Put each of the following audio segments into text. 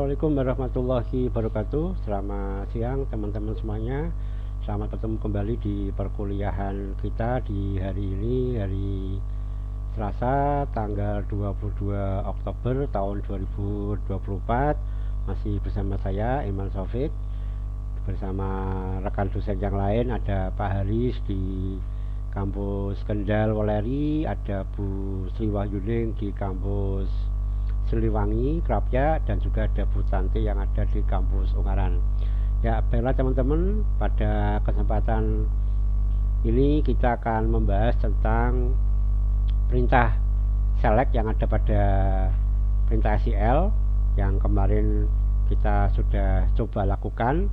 Assalamualaikum warahmatullahi wabarakatuh. Selamat siang teman-teman semuanya. Selamat bertemu kembali di perkuliahan kita di hari ini, hari Selasa tanggal 22 Oktober tahun 2024. Masih bersama saya Iman Sofik, bersama rekan dosen yang lain. Ada Pak Haris di kampus Kendal Weleri, ada Bu Sri Wahyuning di kampus Siliwangi, Krapya, dan juga ada Bu Tanti yang ada di kampus Ungaran. Ya, baiklah teman-teman, pada kesempatan ini kita akan membahas tentang perintah select yang ada pada perintah SQL yang kemarin kita sudah coba lakukan.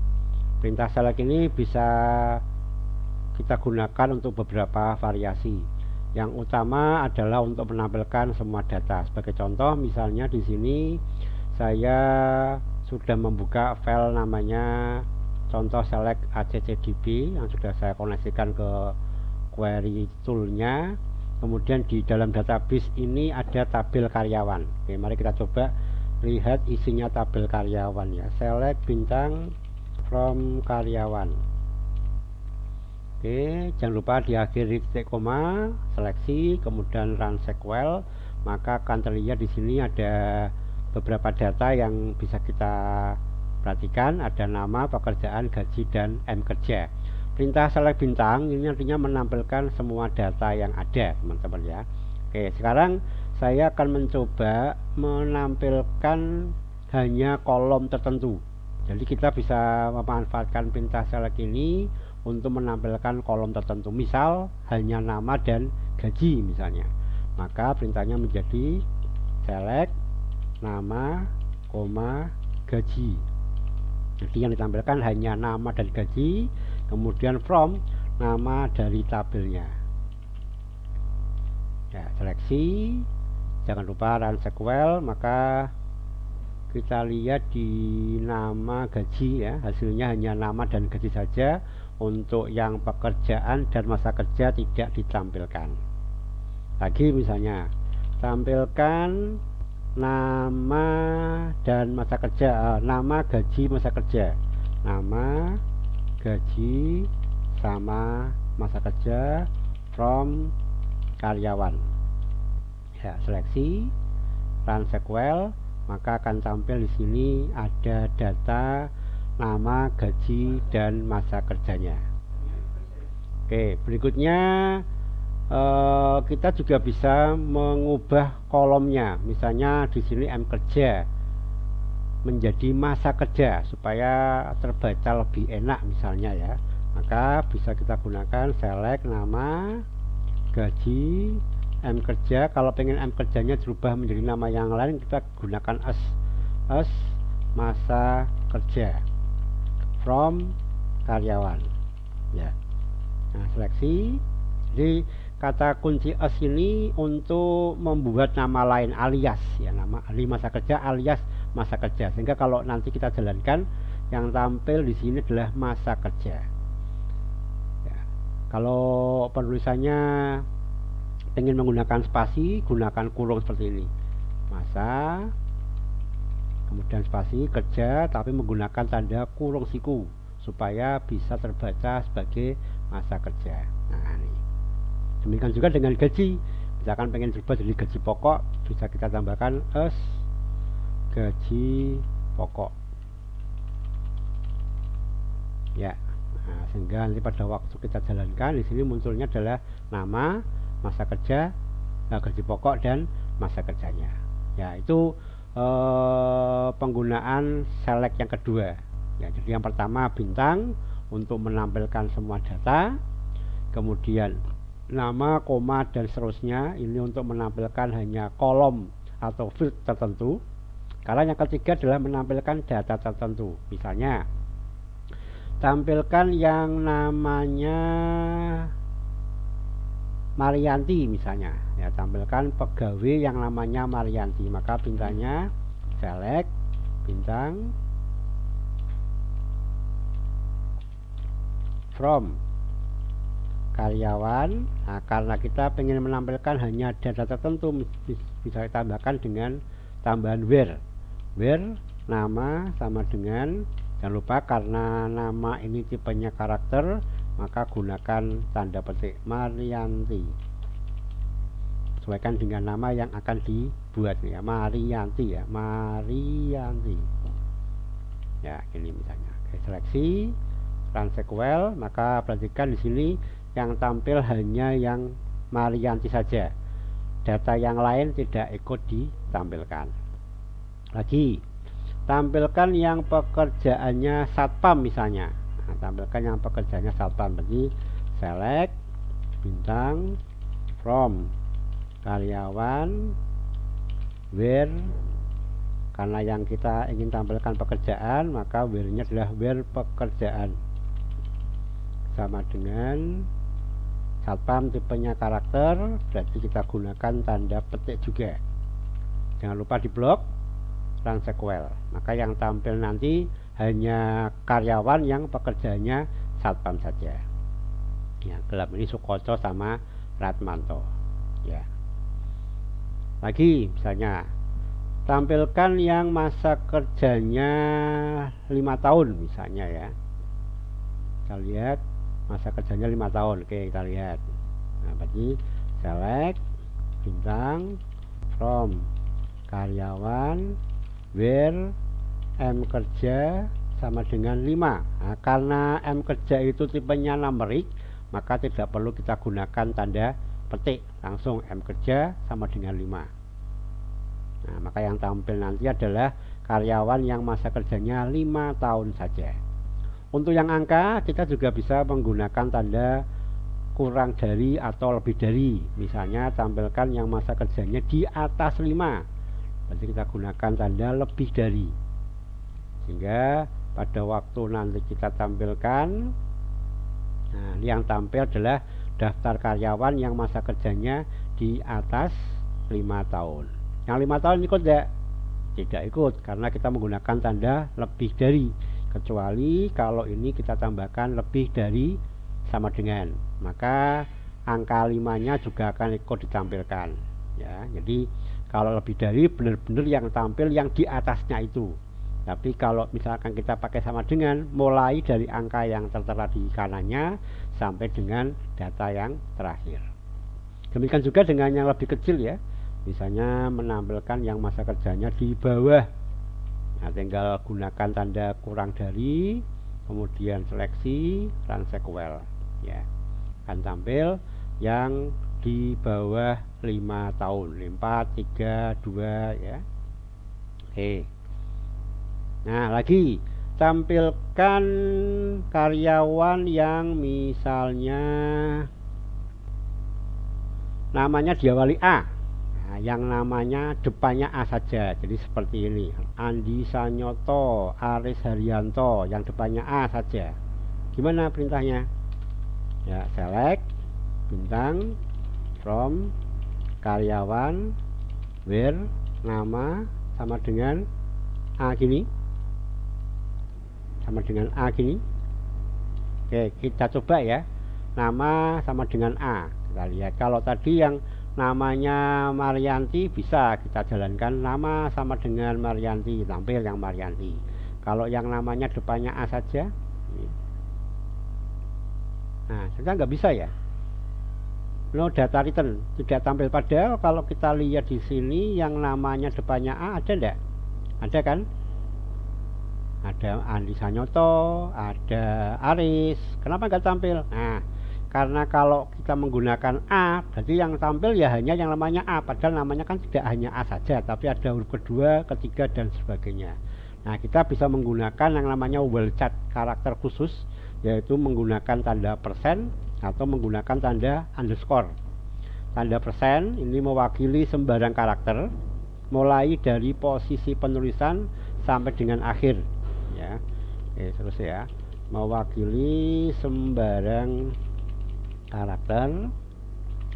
Perintah select ini bisa kita gunakan untuk beberapa variasi. Yang utama adalah untuk menampilkan semua data. Sebagai contoh, misalnya di sini saya sudah membuka file namanya contoh select ACCDB yang sudah saya koneksikan ke query toolnya. Kemudian di dalam database ini ada tabel karyawan. Oke, mari kita coba lihat isinya tabel karyawan ya. Select bintang from karyawan. Oke, jangan lupa diakhiri titik koma, seleksi, kemudian run SQL, maka akan terlihat di sini ada beberapa data yang bisa kita perhatikan. Ada nama, pekerjaan, gaji, dan M kerja. Perintah select bintang ini artinya menampilkan semua data yang ada, teman-teman ya. Oke, sekarang saya akan mencoba menampilkan hanya kolom tertentu. Jadi kita bisa memanfaatkan perintah select ini untuk menampilkan kolom tertentu, misal hanya nama dan gaji misalnya. Maka perintahnya menjadi select nama, gaji. Jadi yang ditampilkan hanya nama dan gaji, kemudian from nama dari tabelnya. Ya, seleksi, jangan lupa run SQL, maka kita lihat di nama gaji ya, hasilnya hanya nama dan gaji saja. Untuk yang pekerjaan dan masa kerja tidak ditampilkan. Lagi misalnya tampilkan nama dan masa kerja, nama, gaji, masa kerja, nama, gaji, sama masa kerja from karyawan. Ya, seleksi, run SQL, maka akan tampil di sini ada data nama, gaji, dan masa kerjanya. Oke, berikutnya kita juga bisa mengubah kolomnya. Misalnya di sini M kerja menjadi masa kerja supaya terbaca lebih enak misalnya ya. Maka bisa kita gunakan select nama, gaji, M kerja. Kalau pengen M kerjanya dirubah menjadi nama yang lain, kita gunakan as masa kerja from karyawan ya. Nah, seleksi. Jadi kata kunci as ini untuk membuat nama lain alias ya, nama masa kerja alias masa kerja, sehingga kalau nanti kita jalankan yang tampil di sini adalah masa kerja ya. Kalau penulisannya ingin menggunakan spasi, gunakan kurung seperti ini, masa, kemudian spasi kerja, tapi menggunakan tanda kurung siku supaya bisa terbaca sebagai masa kerja. Nah, ini. Demikian juga dengan gaji. Misalkan pengen berubah jadi gaji pokok, bisa kita tambahkan as gaji pokok. Ya. Nah, sehingga nanti pada waktu kita jalankan di sini munculnya adalah nama, masa kerja, gaji pokok, dan masa kerjanya. Ya, itu penggunaan select yang kedua ya. Jadi yang pertama bintang untuk menampilkan semua data, kemudian nama, koma, dan seterusnya ini untuk menampilkan hanya kolom atau field tertentu. Kalau yang ketiga adalah menampilkan data tertentu, misalnya tampilkan yang namanya Marianti misalnya ya, tampilkan pegawai yang namanya Marianti, maka bintangnya select bintang from karyawan. Nah, karena kita ingin menampilkan hanya data tertentu, bisa ditambahkan dengan tambahan where nama sama dengan, jangan lupa karena nama ini tipenya karakter, maka gunakan tanda petik Marianti. Sesuaikan dengan nama yang akan dibuat ya, Marianti ya, Marianti. Ya, ini misalnya. Oke, seleksi run SQL, maka perhatikan di sini yang tampil hanya yang Marianti saja. Data yang lain tidak ikut ditampilkan. Lagi, tampilkan yang pekerjaannya satpam misalnya. Nah, tampilkan yang pekerjaannya satpam. Berarti select bintang from karyawan where, karena yang kita ingin tampilkan pekerjaan, maka where-nya adalah where pekerjaan sama dengan satpam tipenya karakter, berarti kita gunakan tanda petik juga. Jangan lupa di blok run SQL, maka yang tampil nanti hanya karyawan yang pekerjaannya satpam saja. Ya, gelap ini Sukoco sama Ratmanto ya. Lagi misalnya tampilkan yang masa kerjanya 5 tahun misalnya ya. Kita lihat masa kerjanya 5 tahun. Oke, kita lihat. Nah, berarti select bintang from karyawan where M kerja sama dengan 5. Nah, karena M kerja itu tipenya numerik, maka tidak perlu kita gunakan tanda petik, langsung M kerja sama dengan 5. Nah, maka yang tampil nanti adalah karyawan yang masa kerjanya 5 tahun saja. Untuk yang angka, kita juga bisa menggunakan tanda kurang dari atau lebih dari. Misalnya tampilkan yang masa kerjanya di atas 5. Berarti kita gunakan tanda lebih dari. Sehingga pada waktu nanti kita tampilkan, nah, yang tampil adalah daftar karyawan yang masa kerjanya di atas 5 tahun. Yang 5 tahun ikut enggak? Tidak ikut, karena kita menggunakan tanda lebih dari. Kecuali kalau ini kita tambahkan lebih dari sama dengan, maka angka 5-nya juga akan ikut ditampilkan ya. Jadi kalau lebih dari benar-benar yang tampil yang di atasnya itu. Tapi kalau misalkan kita pakai sama dengan, mulai dari angka yang tertera di kanannya sampai dengan data yang terakhir. Demikian juga dengan yang lebih kecil ya. Misalnya menampilkan yang masa kerjanya di bawah. Nah, tinggal gunakan tanda kurang dari, kemudian seleksi run SQL ya. Akan tampil yang di bawah 5 tahun, 4, 3, 2 ya. Oke. Nah, lagi tampilkan karyawan yang misalnya namanya diawali A. Nah, yang namanya depannya A saja, jadi seperti ini, Andi Sanyoto, Aris Haryanto, yang depannya A saja. Gimana perintahnya? Ya, select bintang from karyawan where nama sama dengan A gini, sama dengan A gini. Oke, kita coba ya, nama sama dengan A. Kita lihat, kalau tadi yang namanya Marianti bisa kita jalankan nama sama dengan Marianti, tampil yang Marianti. Kalau yang namanya depannya A saja, nah kita nggak bisa ya, no data return, tidak tampil. Padahal kalau kita lihat di sini yang namanya depannya A ada enggak? Ada kan? Ada Andi Sanyoto, ada Aris. Kenapa nggak tampil? Nah, karena kalau kita menggunakan A, berarti yang tampil ya hanya yang namanya A. Padahal namanya kan tidak hanya A saja, tapi ada huruf kedua, ketiga, dan sebagainya. Nah, kita bisa menggunakan yang namanya wildcard karakter khusus, yaitu menggunakan tanda persen atau menggunakan tanda underscore. Tanda persen ini mewakili sembarang karakter, mulai dari posisi penulisan sampai dengan akhir. Ya, oke, terus ya, mewakili sembarang karakter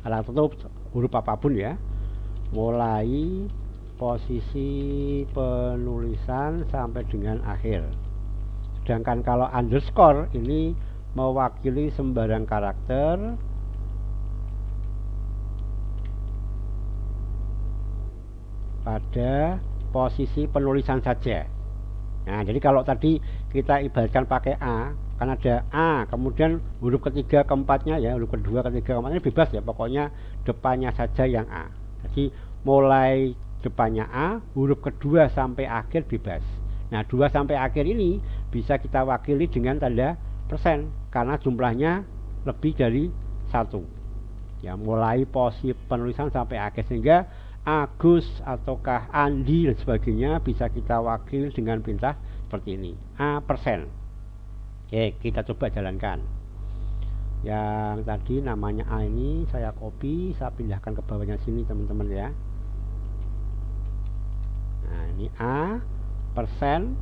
itu huruf apapun ya, mulai posisi penulisan sampai dengan akhir. Sedangkan kalau underscore ini mewakili sembarang karakter pada posisi penulisan saja Nah, jadi kalau tadi kita ibaratkan pakai A, kan ada A, kemudian huruf ketiga keempatnya ya, huruf kedua ketiga keempatnya bebas ya, pokoknya depannya saja yang A. Jadi mulai depannya A, huruf kedua sampai akhir bebas. Nah, 2 sampai akhir ini bisa kita wakili dengan tanda persen karena jumlahnya lebih dari 1. Ya, mulai posisi penulisan sampai akhir, sehingga Agus ataukah Andi dan sebagainya bisa kita wakil dengan perintah seperti ini, A persen. Oke, kita coba jalankan. Yang tadi namanya A ini saya copy, saya pindahkan ke bawahnya sini teman-teman ya. Nah, ini A persen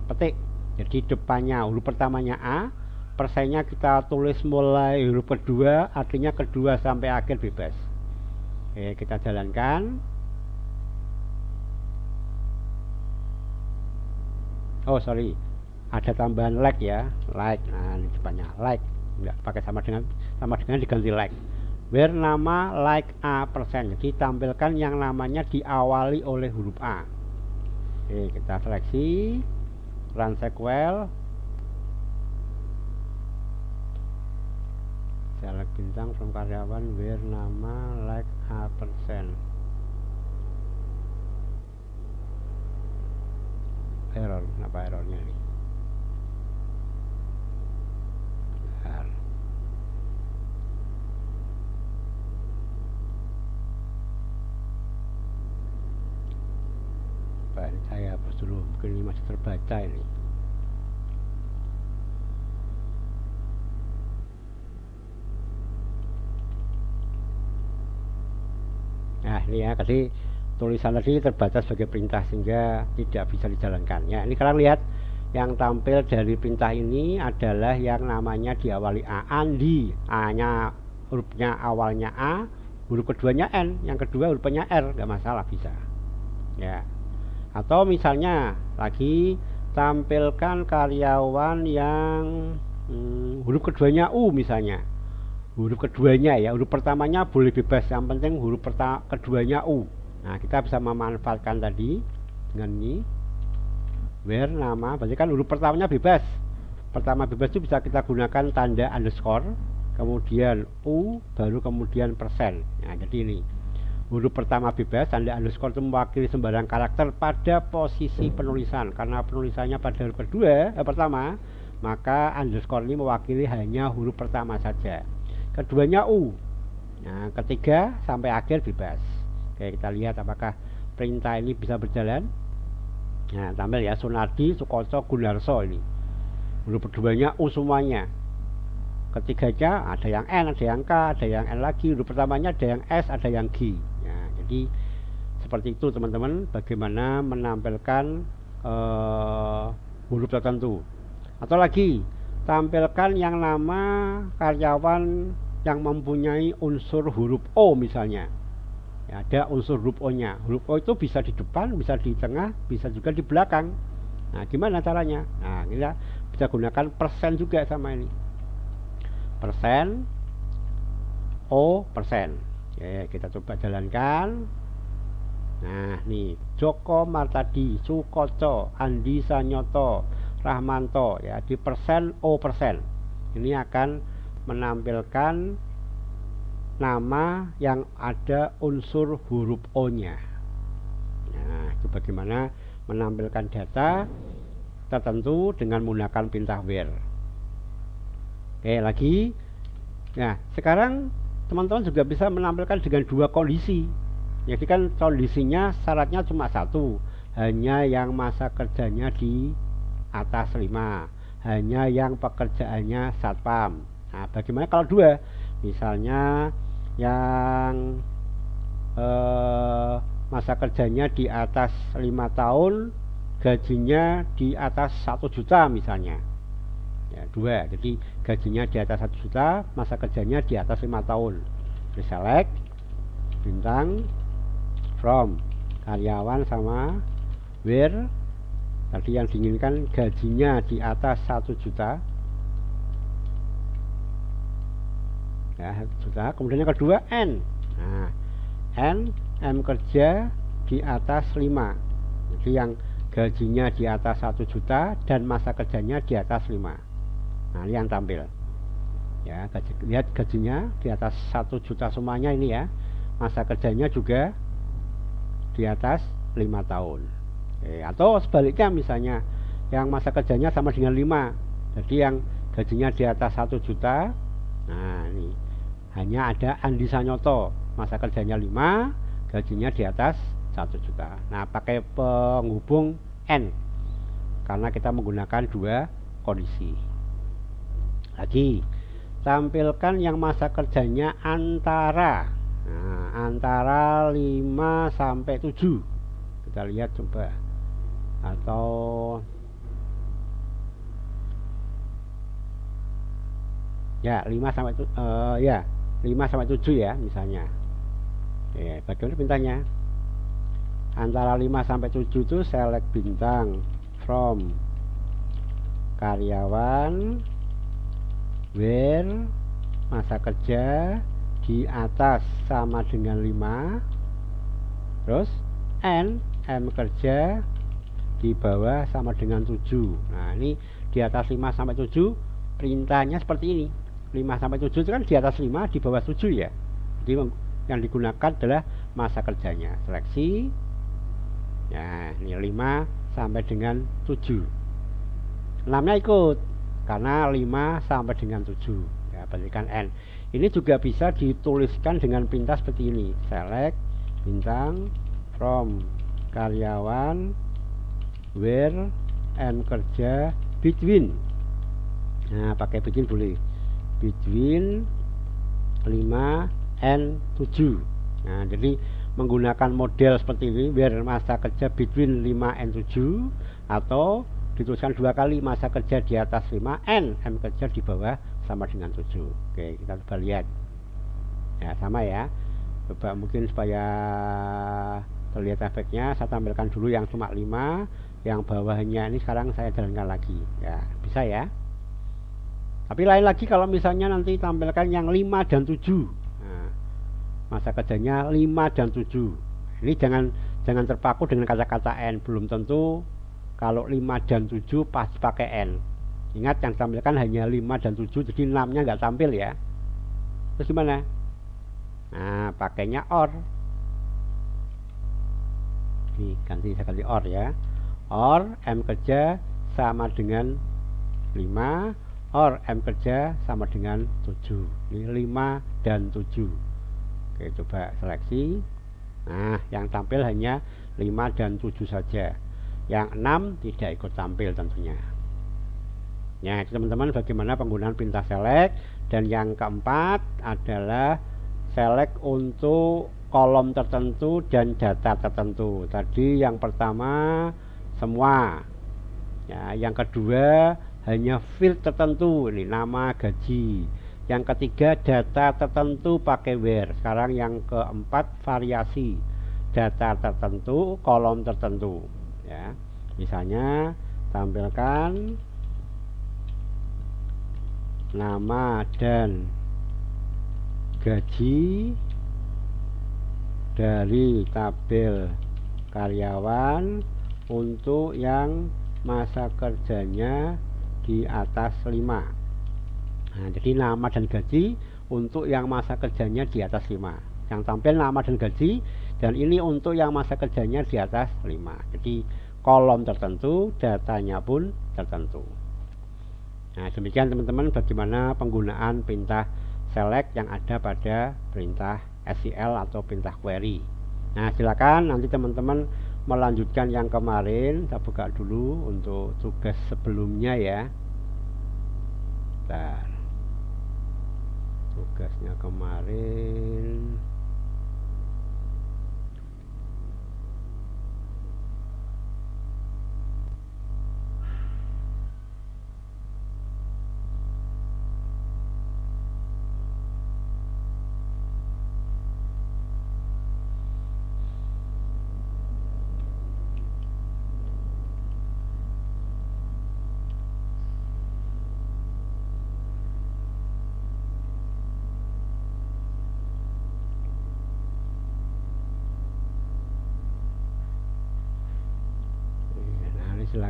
petik. Jadi depannya huruf pertamanya A, persennya kita tulis mulai huruf kedua, artinya kedua sampai akhir bebas. Oke, kita jalankan. Oh sorry, ada tambahan like ya, like. Nah, ini depannya like, enggak pakai sama dengan diganti like. Where nama like A persen, jadi tampilkan yang namanya diawali oleh huruf A. Oke, kita seleksi, run sequel, select bintang from karyawan where nama like A persen. Error, kenapa errornya ini? Baik, saya hapus dulu, mungkin ini masih terbaca ini. Nah, ini ya, tadi tulisan tadi terbaca sebagai perintah sehingga tidak bisa dijalankan. Ya, ini kalian lihat yang tampil dari perintah ini adalah yang namanya diawali A, Andi. A-nya hurufnya awalnya A, huruf keduanya N, yang kedua hurufnya R, nggak masalah bisa. Ya. Atau misalnya lagi tampilkan karyawan yang huruf keduanya U misalnya. Huruf keduanya ya, huruf pertamanya boleh bebas, yang penting huruf keduanya U. Nah, kita bisa memanfaatkan tadi dengan ini where nama, berarti kan huruf pertamanya bebas. Pertama bebas itu bisa kita gunakan tanda underscore, kemudian U, baru kemudian persen. Nah, jadi ini huruf pertama bebas, tanda underscore itu mewakili sembarang karakter pada posisi penulisan. Karena penulisannya pada huruf kedua, pertama, maka underscore ini mewakili hanya huruf pertama saja. Keduanya U. Nah, ketiga sampai akhir bebas. Oke, kita lihat apakah perintah ini bisa berjalan. Nah, tampil ya, Sunardi, Sukoco, Gunarso ini. Huruf keduanya U semuanya. Ketiganya ada yang N, ada yang K, ada yang N lagi. Huruf pertamanya ada yang S, ada yang G. Nah, jadi seperti itu teman-teman, bagaimana menampilkan huruf tertentu. Atau lagi, tampilkan yang nama karyawan yang mempunyai unsur huruf O misalnya. Ya, ada unsur huruf O-nya. Huruf O itu bisa di depan, bisa di tengah, bisa juga di belakang. Nah, gimana caranya? Nah, kita bisa gunakan persen juga sama ini. Persen O persen. Oke, kita coba jalankan. Nah, nih Joko Martadi, Sukoco, Andi Sanyoto, Rahmanto ya, di persen O persen. Ini akan menampilkan nama yang ada unsur huruf O-nya. Nah, itu bagaimana menampilkan data tertentu dengan menggunakan perintah where. Oke, lagi. Nah, sekarang teman-teman juga bisa menampilkan dengan dua kondisi. Jadi kan kondisinya syaratnya cuma satu, hanya yang masa kerjanya di atas 5, hanya yang pekerjaannya satpam. Nah, bagaimana kalau dua? Misalnya yang masa kerjanya di atas 5 tahun, gajinya di atas 1 juta misalnya. Ya, dua. Jadi gajinya di atas 1 juta, masa kerjanya di atas 5 tahun. Select bintang from karyawan sama where tadi yang diinginkan gajinya di atas 1 juta. Ya, juta. Kemudian yang kedua N. Nah, M kerja di atas 5. Jadi yang gajinya di atas 1 juta dan masa kerjanya di atas 5. Nah, ini yang tampil ya. Lihat gajinya di atas 1 juta semuanya ini ya, masa kerjanya juga di atas 5 tahun. Atau sebaliknya misalnya yang masa kerjanya sama dengan 5, jadi yang gajinya di atas 1 juta. Nah, ini hanya ada Andi Sanyoto, masa kerjanya 5, gajinya di atas 1 juta. Nah, pakai penghubung N karena kita menggunakan dua kondisi. Lagi tampilkan yang masa kerjanya antara antara 5 sampai 7. Kita lihat coba, atau ya 5 sampai 7 ya misalnya. Bagaimana bintangnya? Antara 5 sampai 7 itu select bintang from karyawan where masa kerja di atas sama dengan 5, terus N M kerja di bawah sama dengan 7. Nah, ini di atas 5 sampai 7 perintahnya seperti ini. 5 sampai 7 itu kan di atas 5, di bawah 7 ya. Jadi yang digunakan adalah masa kerjanya. Seleksi. Nah, ini 5 sampai dengan 7. 6-nya ikut karena 5 sampai dengan 7. Ya, berikan N. Ini juga bisa dituliskan dengan perintah seperti ini. Select bintang from karyawan where M kerja between. Nah, pakai between boleh. Between 5 and 7. Nah, jadi menggunakan model seperti ini, where masa kerja between 5 and 7, atau dituliskan dua kali, masa kerja di atas 5 and M kerja di bawah sama dengan 7. Oke, kita coba lihat. Ya, sama ya. Coba mungkin supaya terlihat efeknya, saya tampilkan dulu yang cuma 5, yang bawahnya ini sekarang saya jalankan lagi. Ya, bisa ya. Tapi lain lagi kalau misalnya nanti tampilkan yang 5 dan 7. Nah, masa kerjanya 5 dan 7. Ini jangan terpaku dengan kata-kata N. Belum tentu kalau 5 dan 7 pasti pakai N. Ingat yang ditampilkan hanya 5 dan 7, jadi 6-nya nggak tampil ya. Terus gimana? Nah, pakainya OR. Ini saya ganti OR ya. OR M kerja sama dengan 5, OR M kerja sama dengan 7. Ini 5 dan 7. Oke, coba seleksi. Nah, yang tampil hanya 5 dan 7 saja. Yang 6 tidak ikut tampil tentunya. Ya, teman-teman, bagaimana penggunaan perintah select. Dan yang keempat adalah select untuk kolom tertentu dan data tertentu. Tadi yang pertama semua ya, yang kedua hanya field tertentu, ini nama, gaji. Yang ketiga data tertentu pakai where. Sekarang yang keempat variasi data tertentu, kolom tertentu ya. Misalnya tampilkan nama dan gaji dari tabel karyawan untuk yang masa kerjanya di atas 5. Nah, jadi nama dan gaji untuk yang masa kerjanya di atas 5. Yang tampil nama dan gaji, dan ini untuk yang masa kerjanya di atas 5. Jadi kolom tertentu, datanya pun tertentu. Nah, demikian teman-teman bagaimana penggunaan perintah select yang ada pada perintah SQL atau perintah query. Nah, silakan nanti teman-teman melanjutkan yang kemarin. Kita buka dulu untuk tugas sebelumnya ya. Bentar. Tugasnya kemarin.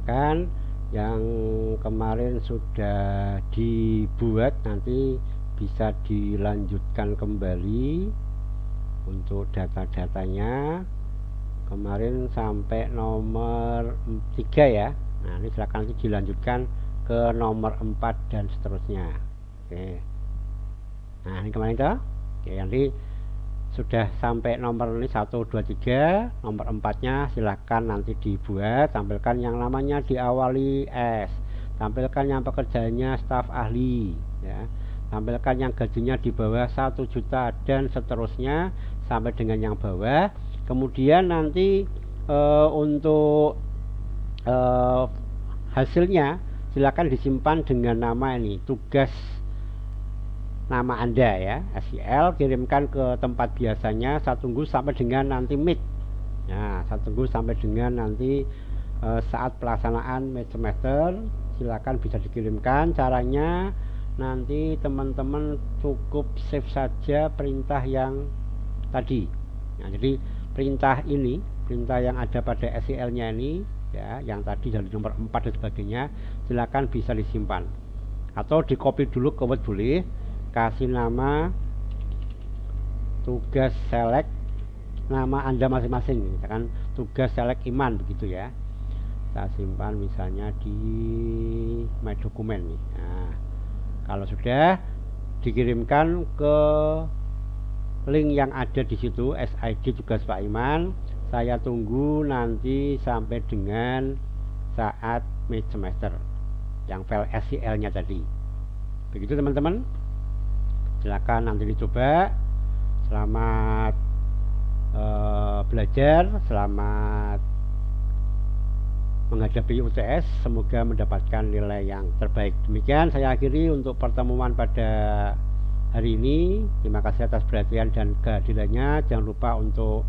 silakan. Yang kemarin sudah dibuat nanti bisa dilanjutkan kembali untuk data-datanya. Kemarin sampai nomor 3 ya. Nah ini silakan nanti dilanjutkan ke nomor 4 dan seterusnya. Oke. Nah ini kemarin tuh. Oke, nanti sudah sampai nomor ini 1, 2, 3. Nomor 4 nya silahkan nanti dibuat. Tampilkan yang namanya diawali S, tampilkan yang pekerjaannya staf ahli ya, tampilkan yang gajinya di bawah 1 juta dan seterusnya sampai dengan yang bawah. Kemudian nanti untuk hasilnya silakan disimpan dengan nama ini, tugas nama Anda ya, SIL, kirimkan ke tempat biasanya. Saya tunggu sampai dengan nanti mid. Nah, saya tunggu sampai dengan nanti saat pelaksanaan mid semester. Silakan bisa dikirimkan. Caranya nanti teman-teman cukup save saja perintah yang tadi. Nah, jadi perintah ini, perintah yang ada pada SIL-nya ini ya, yang tadi dari nomor 4 dan sebagainya, silakan bisa disimpan atau di copy dulu ke Word boleh. Kasih nama tugas select nama Anda masing-masing, misalkan tugas select Iman begitu ya. Saya simpan misalnya di my dokumen nih. Nah, kalau sudah dikirimkan ke link yang ada di situ, SID tugas Pak Iman. Saya tunggu nanti sampai dengan saat mid semester yang file SIL-nya tadi. Begitu teman-teman. Silakan nanti dicoba. Selamat belajar, selamat menghadapi UTS, semoga mendapatkan nilai yang terbaik. Demikian saya akhiri untuk pertemuan pada hari ini. Terima kasih atas perhatian dan kehadirannya. Jangan lupa untuk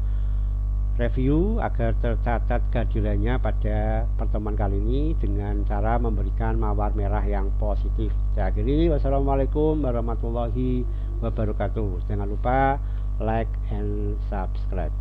review agar tercatat kehadirannya pada pertemuan kali ini dengan cara memberikan mawar merah yang positif. Saya akhiri, wassalamualaikum warahmatullahi wabarakatuh. Jangan lupa like and subscribe.